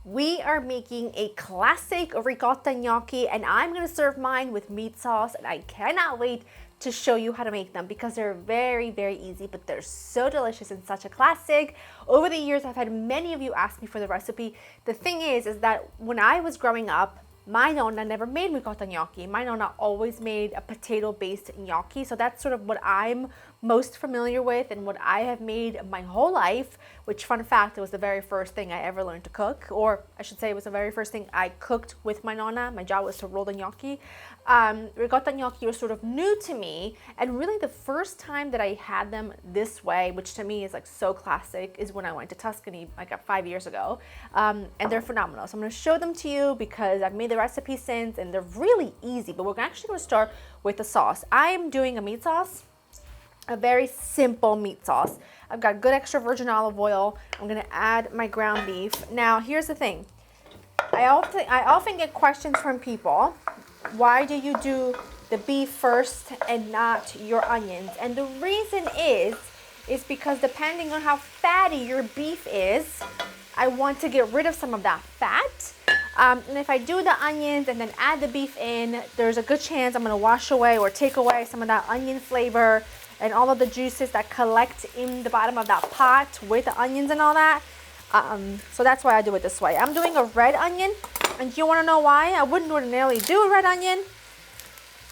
We are making a classic ricotta gnocchi, and I'm gonna serve mine with meat sauce, and I cannot wait to show you how to make them because they're very, very easy, but they're so delicious and such a classic. Over the years, I've had many of you ask me for the recipe. The thing is that when I was growing up, my nonna never made ricotta gnocchi. My nonna always made a potato-based gnocchi, so that's sort of what I'm most familiar with and what I have made my whole life, which, fun fact, it was the very first thing I ever learned to cook, or I should say it was the very first thing I cooked with my nonna. My job was to roll the gnocchi. Ricotta gnocchi was sort of new to me, and really the first time that I had them this way, which to me is like so classic, is when I went to Tuscany like 5 years ago, and they're phenomenal. So I'm going to show them to you because I've made the recipe since, and they're really easy, but we're actually going to start with the sauce. I am doing a meat sauce, a very simple meat sauce. I've got good extra virgin olive oil. I'm gonna add my ground beef. Now, here's the thing. I often get questions from people, why do you do the beef first and not your onions? And the reason is because depending on how fatty your beef is, I want to get rid of some of that fat. And if I do the onions and then add the beef in, there's a good chance I'm gonna wash away or take away some of that onion flavor and all of the juices that collect in the bottom of that pot with the onions and all that. So that's why I do it this way. I'm doing a red onion, and you wanna know why? I wouldn't ordinarily do a red onion.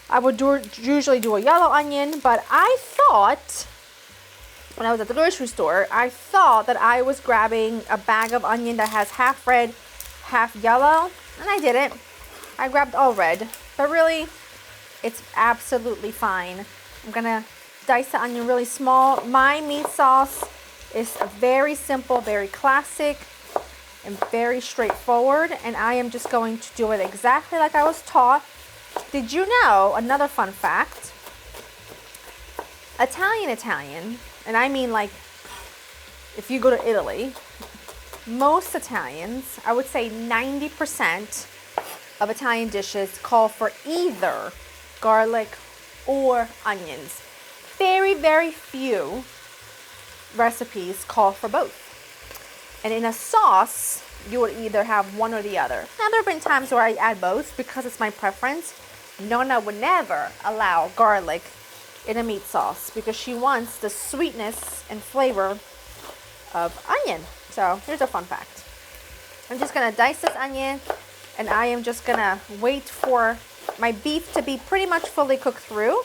I would usually do a yellow onion, but I thought, when I was at the grocery store, I thought that I was grabbing a bag of onion that has half red, half yellow, and I didn't. I grabbed all red, but really, it's absolutely fine. I'm gonna dice the onion really small. My meat sauce is very simple, very classic, and very straightforward, and I am just going to do it exactly like I was taught. Did you know, another fun fact, Italian, and I mean like if you go to Italy, most Italians, I would say 90% of Italian dishes call for either garlic or onions. Very, very few recipes call for both. And in a sauce, you would either have one or the other. Now, there have been times where I add both because it's my preference. Nonna would never allow garlic in a meat sauce because she wants the sweetness and flavor of onion. So here's a fun fact. I'm just gonna dice this onion, and I am just gonna wait for my beef to be pretty much fully cooked through,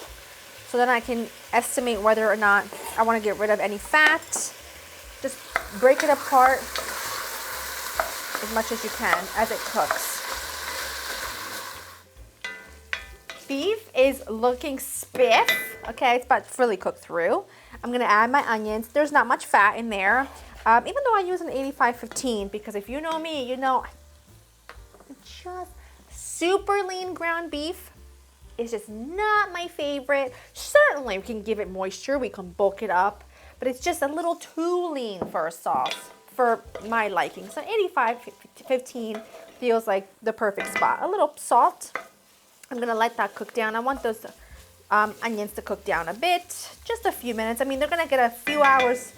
so then I can estimate whether or not I want to get rid of any fat. Just break it apart as much as you can as it cooks. Beef is looking spiff. Okay, it's about fully cooked through. I'm gonna add my onions. There's not much fat in there, even though I use an 85-15, because if you know me, you know just super lean ground beef is just not my favorite. Certainly we can give it moisture, we can bulk it up, but it's just a little too lean for a sauce for my liking. So 85-15 feels like the perfect spot. A little salt. I'm gonna let that cook down. I want those onions to cook down a bit, just a few minutes. I mean, they're gonna get a few hours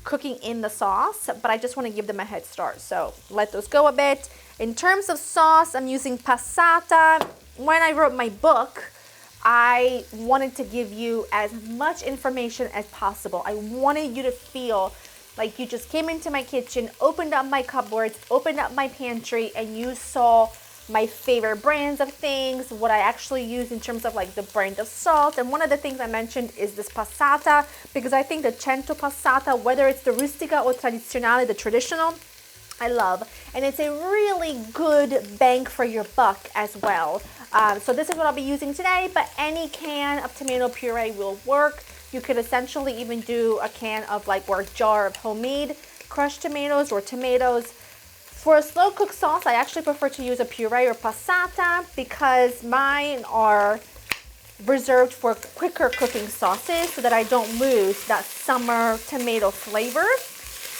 cooking in the sauce, but I just want to give them a head start. So let those go a bit. In terms of sauce, I'm using passata. When I wrote my book, I wanted to give you as much information as possible. I wanted you to feel like you just came into my kitchen, opened up my cupboards, opened up my pantry, and you saw my favorite brands of things, what I actually use in terms of like the brand of salt. And one of the things I mentioned is this passata, because I think the cento passata, whether it's the rustica or tradizionale, the traditional, I love. And it's a really good bang for your buck as well. So this is what I'll be using today, but any can of tomato puree will work. You could essentially even do a can of like, or a jar of homemade crushed tomatoes or tomatoes. For a slow cook sauce, I actually prefer to use a puree or passata because mine are reserved for quicker cooking sauces so that I don't lose that summer tomato flavor.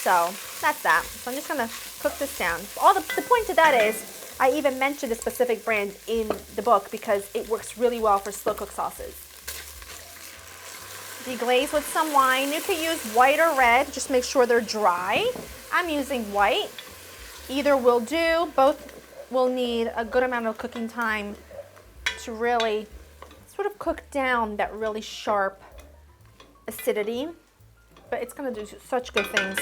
So that's that. So I'm just gonna cook this down. The point to that is, I even mentioned a specific brand in the book because it works really well for slow cook sauces. Deglaze with some wine. You could use white or red, just make sure they're dry. I'm using white. Either will do, both will need a good amount of cooking time to really sort of cook down that really sharp acidity, but it's gonna do such good things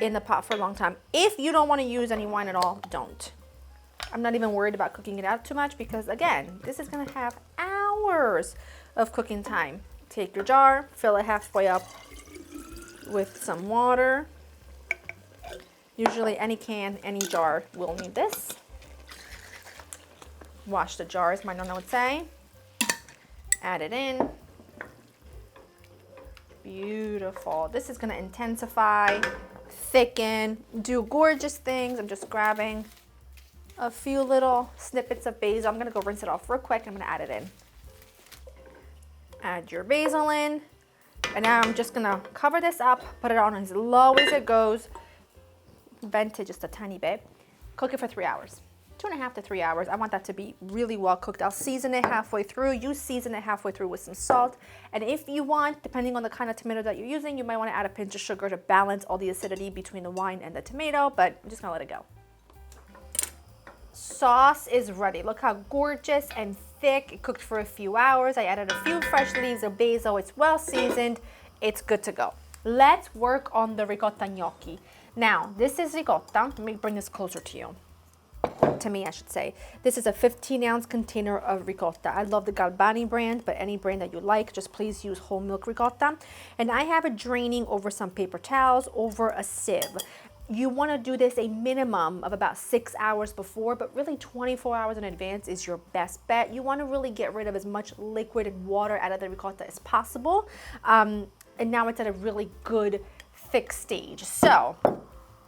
in the pot for a long time. If you don't wanna use any wine at all, don't. I'm not even worried about cooking it out too much because again, this is gonna have hours of cooking time. Take your jar, fill it halfway up with some water. Usually any can, any jar will need this. Wash the jars, my nonna would say. Add it in. Beautiful. This is gonna intensify, thicken, do gorgeous things. I'm just grabbing a few little snippets of basil. I'm gonna go rinse it off real quick. I'm gonna add it in. Add your basil in. And now I'm just gonna cover this up, put it on as low as it goes, vent it just a tiny bit. Cook it for 3 hours. 2.5 to 3 hours. I want that to be really well cooked. I'll season it halfway through. You season it halfway through with some salt. And if you want, depending on the kind of tomato that you're using, you might want to add a pinch of sugar to balance all the acidity between the wine and the tomato, but I'm just gonna let it go. Sauce is ready. Look how gorgeous and thick. It cooked for a few hours. I added a few fresh leaves of basil. It's well seasoned. It's good to go. Let's work on the ricotta gnocchi. Now, this is ricotta. Let me bring this closer to you. To me, I should say. This is a 15-ounce container of ricotta. I love the Galbani brand, but any brand that you like, just please use whole milk ricotta. And I have it draining over some paper towels, over a sieve. You want to do this a minimum of about 6 hours before, but really 24 hours in advance is your best bet. You want to really get rid of as much liquid and water out of the ricotta as possible. And now it's at a really good thick stage. So,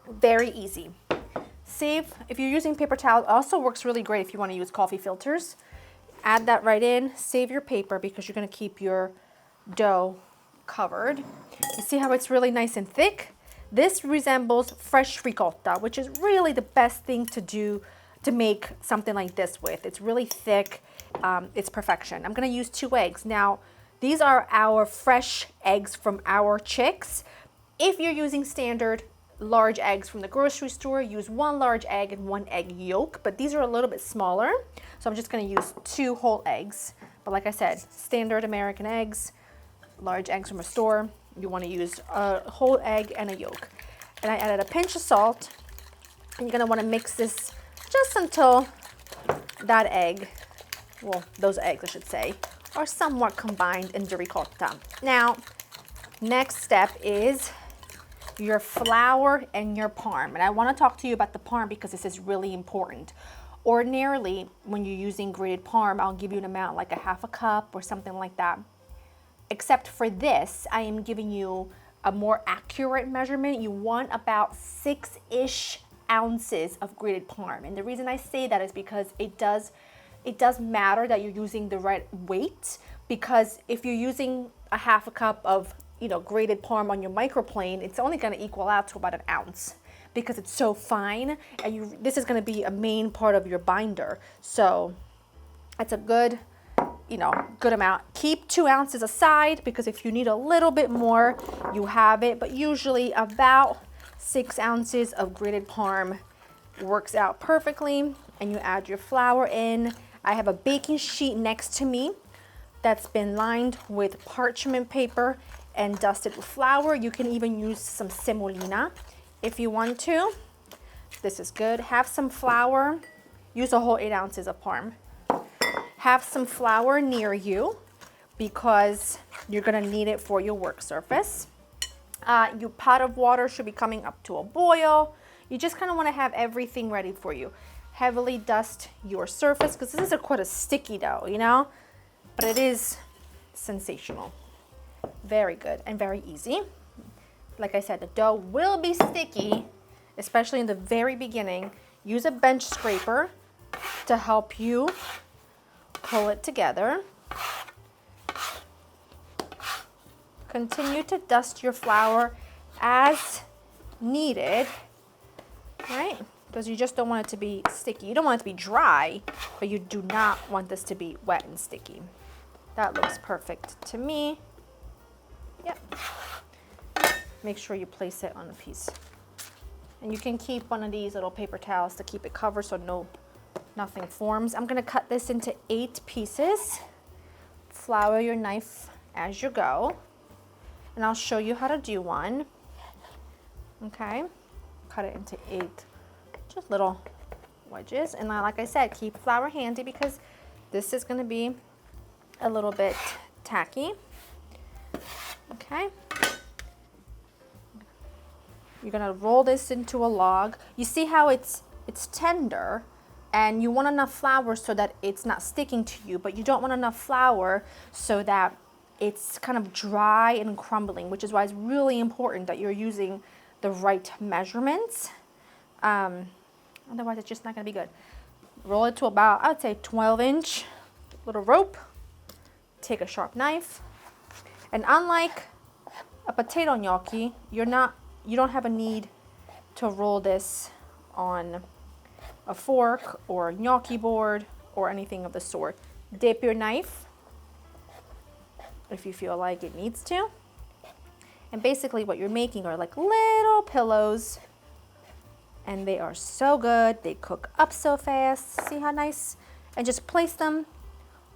very easy. Save, if you're using paper towel, it also works really great if you want to use coffee filters. Add that right in, save your paper because you're going to keep your dough covered. You see how it's really nice and thick? This resembles fresh ricotta, which is really the best thing to do to make something like this with. It's really thick, it's perfection. I'm going to use 2 eggs. Now, these are our fresh eggs from our chicks. If you're using standard large eggs from the grocery store, use 1 large egg and 1 egg yolk, but these are a little bit smaller, so I'm just going to use 2 whole eggs. But like I said, standard American eggs, large eggs from a store, you want to use a whole egg and a yolk. And I added a pinch of salt, and you're going to want to mix this just until that egg, well, those eggs I should say, are somewhat combined in the ricotta. Now, next step is your flour and your parm. And I want to talk to you about the parm because this is really important. Ordinarily, when you're using grated parm, I'll give you an amount like a half a cup or something like that. Except for this, I am giving you a more accurate measurement. You want about 6-ish ounces of grated parm. And the reason I say that is because it does matter that you're using the right weight, because if you're using a half a cup of grated parm on your microplane, it's only going to equal out to about 1 ounce because it's so fine, and this is going to be a main part of your binder. So it's a good amount. Keep 2 ounces aside because if you need a little bit more, you have it, but usually about 6 ounces of grated parm works out perfectly. And you add your flour in. I have a baking sheet next to me that's been lined with parchment paper and dusted with flour. You can even use some semolina if you want to. This is good. Have some flour. Use a whole 8 ounces of parm. Have some flour near you because you're gonna need it for your work surface. Your pot of water should be coming up to a boil. You just kind of want to have everything ready for you. Heavily dust your surface because this is quite a sticky dough, but it is sensational. Very good and very easy. Like I said, the dough will be sticky, especially in the very beginning. Use a bench scraper to help you pull it together. Continue to dust your flour as needed, right? Because you just don't want it to be sticky. You don't want it to be dry, but you do not want this to be wet and sticky. That looks perfect to me. Yep. Make sure you place it on a piece And you can keep one of these little paper towels to keep it covered so nothing forms. I'm gonna cut this into 8 pieces. Flour your knife as you go. And I'll show you how to do one. Okay, cut it into 8 just little wedges. And like I said, keep flour handy because this is gonna be a little bit tacky. Okay. You're gonna roll this into a log. You see how it's tender, and you want enough flour so that it's not sticking to you, but you don't want enough flour so that it's kind of dry and crumbling, which is why it's really important that you're using the right measurements. Otherwise, it's just not gonna be good. Roll it to about, I would say 12-inch little rope. Take a sharp knife. And unlike a potato gnocchi, you don't have a need to roll this on a fork or a gnocchi board or anything of the sort. Dip your knife if you feel like it needs to. And basically what you're making are like little pillows, and they are so good. They cook up so fast. See how nice? And just place them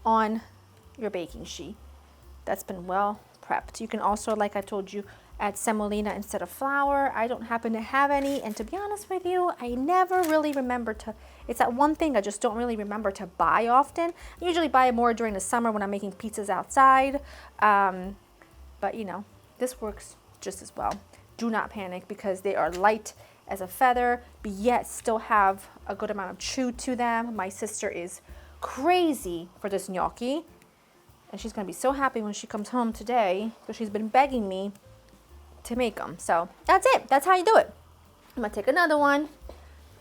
on your baking sheet that's been well prepped. You can also, like I told you, add semolina instead of flour. I don't happen to have any, and to be honest with you, I never really remember to, it's that one thing I just don't really remember to buy often. I usually buy it more during the summer when I'm making pizzas outside, but you know, this works just as well. Do not panic because they are light as a feather, but yet still have a good amount of chew to them. My sister is crazy for this gnocchi, and she's gonna be so happy when she comes home today because she's been begging me to make them. So that's it. That's how you do it. I'm gonna take another one.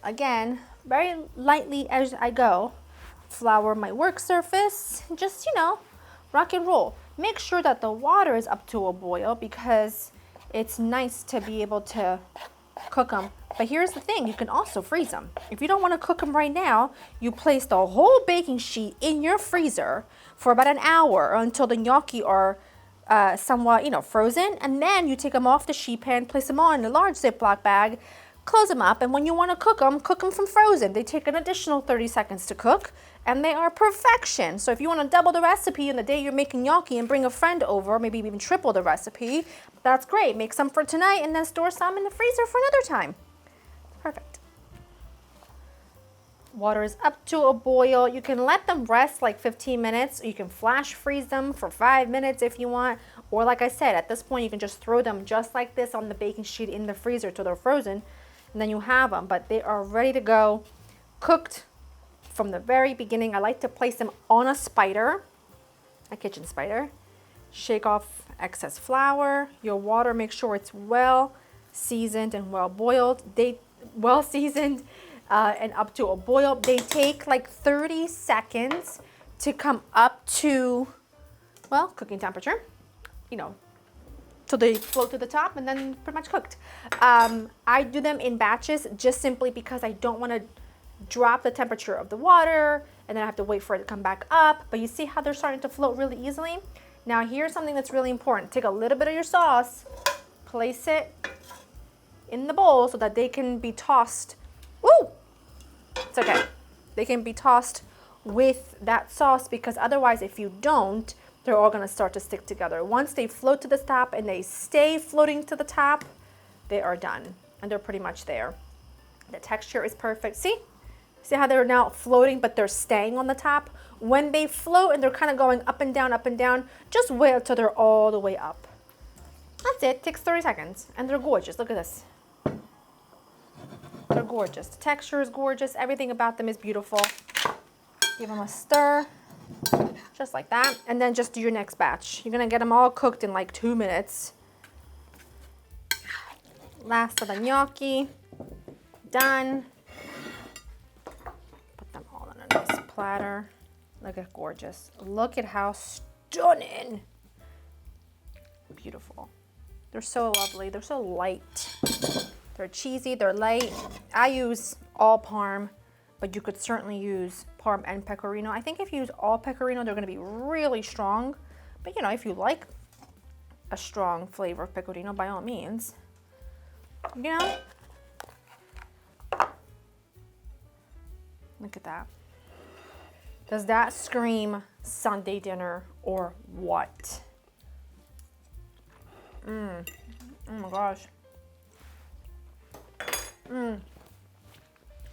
Again, very lightly as I go. Flour my work surface. Just, you know, rock and roll. Make sure that the water is up to a boil because it's nice to be able to cook them. But here's the thing, you can also freeze them. If you don't want to cook them right now, you place the whole baking sheet in your freezer for about an hour until the gnocchi are somewhat, you know, frozen, and then you take them off the sheet pan, place them on in a large Ziploc bag, close them up, and when you want to cook them from frozen. They take an additional 30 seconds to cook, and they are perfection. So if you want to double the recipe in the day you're making gnocchi and bring a friend over, maybe even triple the recipe, that's great. Make some for tonight and then store some in the freezer for another time. Perfect. Water is up to a boil. You can let them rest like 15 minutes. You can flash freeze them for 5 minutes if you want. Or like I said, at this point, you can just throw them just like this on the baking sheet in the freezer till they're frozen. And then you have them. But they are ready to go, cooked from the very beginning. I like to place them on a spider, a kitchen spider. Shake off excess flour. Your water, make sure it's well seasoned and well boiled. Well seasoned. And up to a boil. They take like 30 seconds to come up to, well, cooking temperature, you know, till they float to the top and then pretty much cooked. I do them in batches just simply because I don't want to drop the temperature of the water and then I have to wait for it to come back up. But you see how they're starting to float really easily? Now here's something that's really important. Take a little bit of your sauce, place it in the bowl so that they can be tossed. Woo! It's okay. They can be tossed with that sauce because otherwise if you don't, they're all going to start to stick together. Once they float to the top and they stay floating to the top, they are done and they're pretty much there. The texture is perfect. See how they're now floating but they're staying on the top? When they float and they're kind of going up and down, just wait until they're all the way up. That's it. Takes 30 seconds and they're gorgeous. Look at this. They're gorgeous. The texture is gorgeous. Everything about them is beautiful. Give them a stir, just like that. And then just do your next batch. You're gonna get them all cooked in like 2 minutes. Last of the gnocchi, done. Put them all on a nice platter. Look at gorgeous. Look at how stunning. Beautiful. They're so lovely. They're so light. They're cheesy, they're light. I use all parm, but you could certainly use parm and pecorino. I think if you use all pecorino, they're gonna be really strong. But you know, if you like a strong flavor of pecorino, by all means. You know, Look at that. Does that scream Sunday dinner or what? Oh my gosh.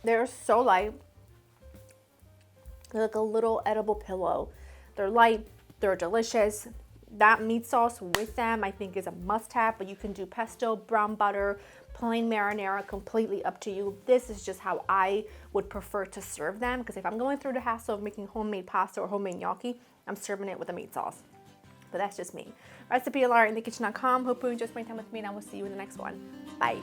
They're so light. They're like a little edible pillow. They're light, they're delicious. That meat sauce with them I think is a must-have, but you can do pesto, brown butter, plain marinara, completely up to you. This is just how I would prefer to serve them, because if I'm going through the hassle of making homemade pasta or homemade gnocchi, I'm serving it with a meat sauce. But that's just me. Recipe alarm in thekitchen.com. Hope you enjoyed spending time with me, and I will see you in the next one. Bye.